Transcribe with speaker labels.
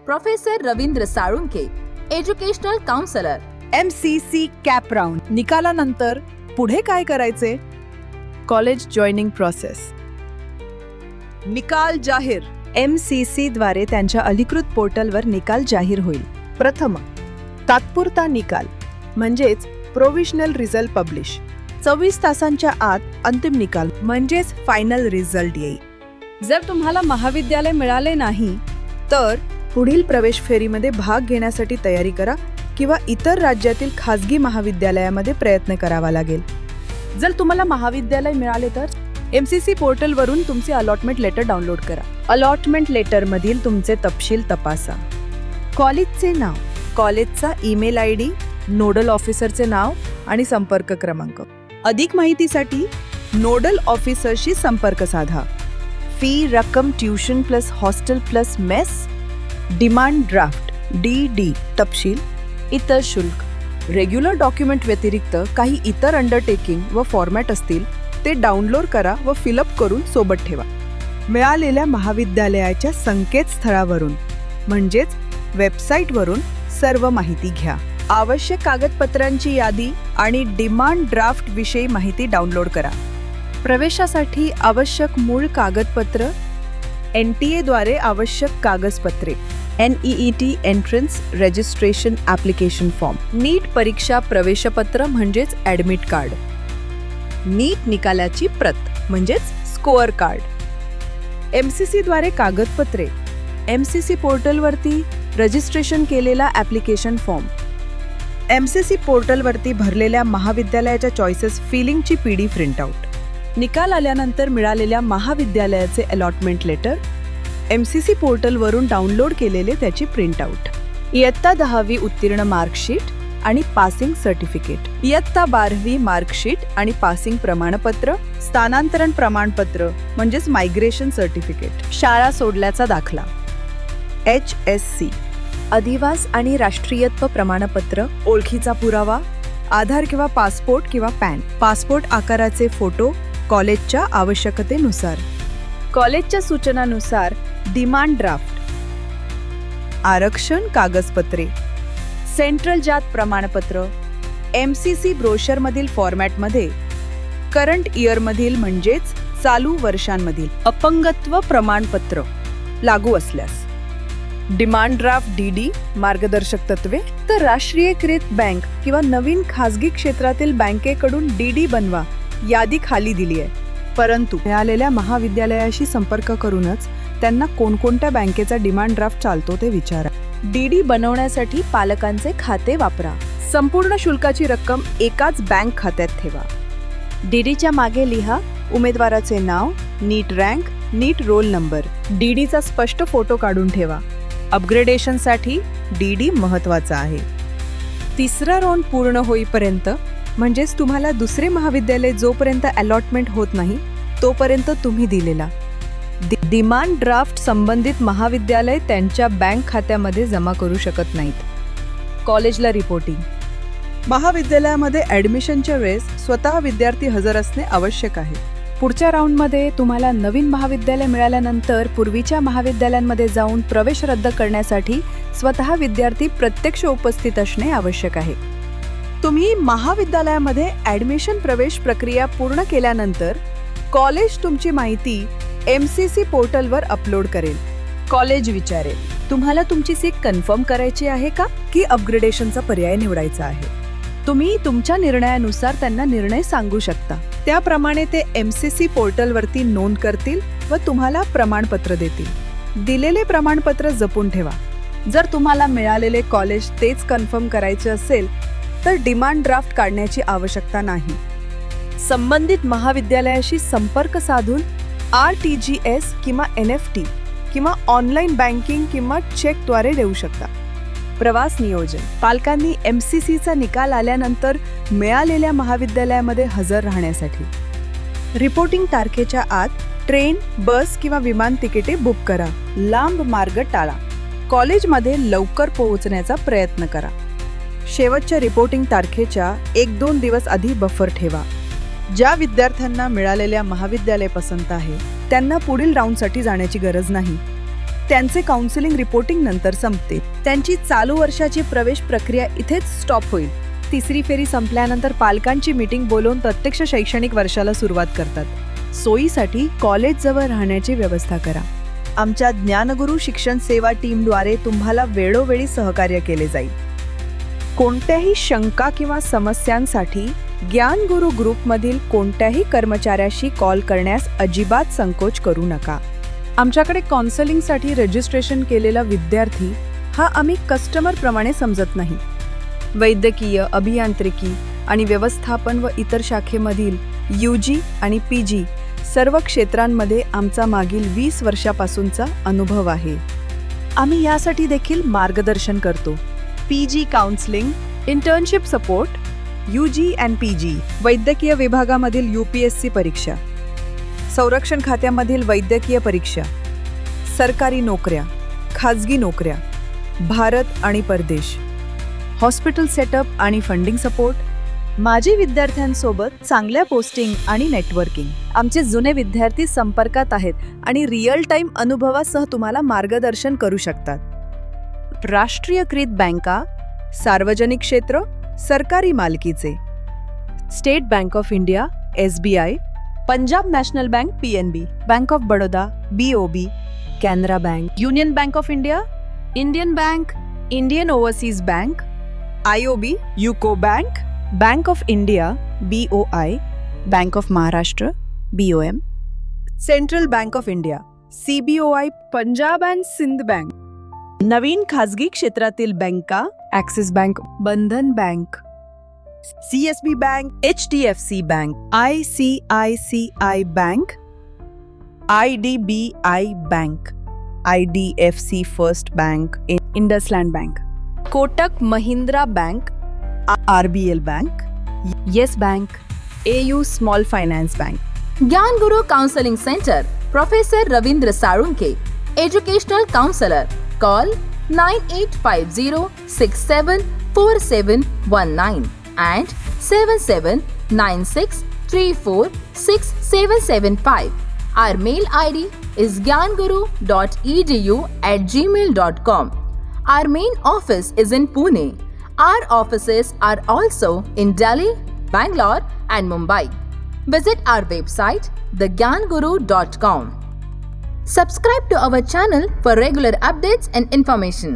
Speaker 1: Professor Ravindra Salunkhe, educational counsellor.
Speaker 2: MCC cap round. निकालानंतर पुढे काय करायचे? College joining process. निकाल जाहीर. MCC द्वारे त्यांच्या अधिकृत पोर्टलवर निकाल जाहीर होईल. प्रथम, तात्पुरता निकाल म्हणजेच प्रोव्हिजनल रिझल्ट पब्लिश. 24 तासांच्या आत अंतिम निकाल म्हणजेच फायनल रिझल्ट येईल. जर तुम्हाला महाविद्यालय मिळाले नाही तर पुढील प्रवेश फेरीमध्ये भाग घेण्यासाठी तयारी करा किंवा इतर राज्यातील खासगी महाविद्यालयामध्ये प्रयत्न करावा लागेल. जर तुम्हाला महाविद्यालय मिळाले तर MCC पोर्टलवरून तुमचे अलॉटमेंट लेटर डाउनलोड करा. अलॉटमेंट लेटरमधील तुमचे तपशील तपासा. कॉलेजचे नाव, कॉलेजचा ईमेल ID, नोडल ऑफिसरचे नाव आणि संपर्क क्रमांक. अधिक माहितीसाठी नोडल ऑफिसरशी संपर्क साधा. फी, रक्कम, tuition plus hostel plus mess, demand draft DD तपशील, इतर शुल्क. रेग्युलर डॉक्युमेंट व्यतिरिक्त काही इतर अंडरटेकिंग व फॉर्मॅट असतील ते डाउनलोड करा व फिलअप करून सोबत ठेवा. मिळालेल्या महाविद्यालयाच्या संकेतस्थळावरून म्हणजेच वेबसाईटवरून सर्व माहिती घ्या. आवश्यक कागदपत्रांची यादी आणि डिमांड ड्राफ्ट विषयी माहिती डाउनलोड करा. प्रवेशासाठी आवश्यक मूळ कागदपत्र, NTA द्वारे आवश्यक कागदपत्रे, NEET entrance registration application form, NEET परीक्षा प्रवेशपत्र म्हणजेच ॲडमिट कार्ड, नीट निकालाची प्रत म्हणजेच स्कोअर कार्ड. MCC द्वारे कागदपत्रे, MCC पोर्टलवरती रजिस्ट्रेशन केलेला ॲप्लिकेशन फॉर्म, MCC पोर्टलवरती भरलेल्या महाविद्यालयाच्या चॉईसेस फिलिंगची PD प्रिंटआउट. निकाल आल्यानंतर मिळालेल्या महाविद्यालयाचे अलॉटमेंट लेटर, MCC पोर्टलवरून डाउनलोड केलेले त्याची प्रिंटआउट. इयत्ता 10वी उत्तीर्ण मार्कशीट आणि पासिंग सर्टिफिकेट, इयत्ता 12वी मार्कशीट आणि पासिंग प्रमाणपत्र, स्थानांतरण प्रमाणपत्र म्हणजेच मायग्रेशन सर्टिफिकेट, शाळा सोडल्याचा दाखला, HSC, अधिवास आणि राष्ट्रीयत्व प्रमाणपत्र, ओळखीचा पुरावा, आधार किंवा पासपोर्ट किंवा पॅन, पासपोर्ट आकाराचे फोटो कॉलेजच्या आवश्यकतेनुसार, कॉलेजच्या सूचनानुसार डिमांड ड्राफ्ट, आरक्षण कागदपत्रे, सेंट्रल जात प्रमाणपत्र, MCC ब्रोशरमधील फॉर्मॅटमध्ये, करंट इयरमधील म्हणजेच चालू वर्षांमधील, अपंगत्व प्रमाणपत्र लागू असल्यास, डिमांड ड्राफ्ट DD मार्गदर्शक तत्वे. तर राष्ट्रीयकृत बँक किंवा नवीन खासगी क्षेत्रातील बँकेकडून DD बनवा यादी खाली दिली आहे. परंतु मिळालेल्या महाविद्यालयाशी संपर्क करूनच त्यांना कोणकोणत्या बँकेचा डिमांड ड्राफ्ट चालतो ते विचारा. DD बनवण्यासाठी पालकांचे खाते वापरा. संपूर्ण शुल्काची रक्कम एकाच बँक खात्यात ठेवा. DDच्या मागे लिहा उमेदवाराचे नाव, नीट रँक, नीट रोल नंबर. DDचा स्पष्ट फोटो काढून ठेवा. अपग्रेडेशनसाठी DD महत्त्वाचा आहे. तिसरा राऊंड पूर्ण होईपर्यंत म्हणजेच तुम्हाला दुसरे महाविद्यालय जोपर्यंत अलॉटमेंट होत नाही तोपर्यंत तुम्ही दिलेला डिमांड ड्राफ्ट संबंधित महाविद्यालय त्यांच्या बँक खात्यामध्ये जमा करू शकत नाहीत. कॉलेजला रिपोर्टिंग. महाविद्यालयामध्ये ॲडमिशनच्या वेळेस स्वतः विद्यार्थी हजर असणे आवश्यक आहे. पुढच्या राऊंडमध्ये तुम्हाला नवीन महाविद्यालय मिळाल्यानंतर पूर्वीच्या महाविद्यालयांमध्ये जाऊन प्रवेश रद्द करण्यासाठी स्वतः विद्यार्थी प्रत्यक्ष उपस्थित असणे आवश्यक आहे. तुम्ही महाविद्यालयामध्ये ॲडमिशन प्रवेश प्रक्रिया पूर्ण केल्यानंतर कॉलेज तुमची माहिती MCC पोर्टलवर अपलोड करेल. कॉलेज विचारेल, तुम्हाला तुमची सीट कन्फर्म करायची आहे का की अपग्रेडेशनचा पर्याय निवडायचा आहे. तुम्ही तुमच्या निर्णयानुसार त्यांना निर्णय सांगू शकता. त्याप्रमाणे ते MCC पोर्टलवरती नोंद करतील व तुम्हाला प्रमाणपत्र देतील. दिलेले प्रमाणपत्र जपून ठेवा. जर तुम्हाला मिळालेले कॉलेज तेच कन्फर्म करायचे असेल तर डिमांड ड्राफ्ट काढण्याची आवश्यकता नाही. संबंधित महाविद्यालयाशी संपर्क साधून RTGS किंवा NFT किंवा ऑनलाईन बँकिंग किंवा चेकद्वारे देऊ शकता. प्रवास नियोजन. पालकांनी MCCचा निकाल आल्यानंतर मिळालेल्या महाविद्यालयामध्ये हजर राहण्यासाठी रिपोर्टिंग तारखेच्या आत ट्रेन, बस किंवा विमान तिकिटे बुक करा. लांब मार्ग टाळा. कॉलेजमध्ये लवकर पोहोचण्याचा प्रयत्न करा. शेवटच्या रिपोर्टिंग तारखेच्या 1-2 दिवस आधी बफर ठेवा. ज्या विद्यार्थ्यांना मिळालेल्या महाविद्यालय पसंत आहे त्यांना पुढील राऊंडसाठी जाण्याची गरज नाही. त्यांचे काउन्सिलिंग रिपोर्टिंग नंतर संपते. त्यांची चालू वर्षाची प्रवेश प्रक्रिया इथेच स्टॉप होईल. तिसरी फेरी संपल्यानंतर पालकांची मीटिंग बोलवून प्रत्यक्ष शैक्षणिक वर्षाला सुरुवात करतात. सोयीसाठी कॉलेजजवळ राहण्याची व्यवस्था करा. आमच्या ज्ञानगुरू शिक्षण सेवा टीमद्वारे तुम्हाला वेळोवेळी सहकार्य केले जाईल. कोणत्याही शंका किंवा समस्यांसाठी ज्ञानगुरू ग्रुपमधील कोणत्याही कर्मचाऱ्याशी कॉल करण्यास अजिबात संकोच करू नका. आमच्याकडे काउन्सिलिंगसाठी रजिस्ट्रेशन केलेला विद्यार्थी हा आम्ही कस्टमरप्रमाणे समजत नाही. वैद्यकीय, अभियांत्रिकी आणि व्यवस्थापन व इतर शाखेमधील UG आणि PG सर्व क्षेत्रांमध्ये आमचा मागील 20 वर्षापासूनचा अनुभव आहे. आम्ही यासाठी देखील मार्गदर्शन करतो. PG counselling, internship support, UG and PG, वैद्यकीय विभागामधील UPSC परीक्षा, संरक्षण खात्यामधील वैद्यकीय परीक्षा, सरकारी नोकऱ्या, खाजगी नोकऱ्या, भारत आणि परदेश, हॉस्पिटल सेटअप आणि फंडिंग सपोर्ट, माजी विद्यार्थ्यांसोबत चांगल्या पोस्टिंग आणि नेटवर्किंग. आमचे जुने विद्यार्थी संपर्कात आहेत आणि रिअल टाईम अनुभवासह तुम्हाला मार्गदर्शन करू शकतात. राष्ट्रीयकृत बँका, सार्वजनिक क्षेत्र, सरकारी मालकीचे, State Bank of India SBI, Punjab National Bank PNB, Bank of Baroda BOB, Canara Bank, Union Bank of India, Indian Bank, Indian Overseas Bank, IOB, UCO Bank, Bank of India BOI, Bank of Maharashtra BOM, Central Bank of India CBOI, Punjab and Sindh Bank. नवीन खाजगी क्षेत्रातील बँका Axis Bank, Bandhan Bank, CSB Bank, HDFC Bank, ICICI Bank, IDBI Bank, IDFC First Bank, IndusInd Bank, Kotak Mahindra bank, RBL bank, yes bank, AU small finance bank.
Speaker 1: Gyan Guru counselling centre, professor Ravindra Salunke, educational counsellor. Call 9850674719 and 7796346775. Our mail ID is gyanguru.edu@gmail.com. Our main office is in Pune. Our offices are also in Delhi, Bangalore and Mumbai. Visit our website thegyanguru.com. Subscribe to our channel for regular updates and information.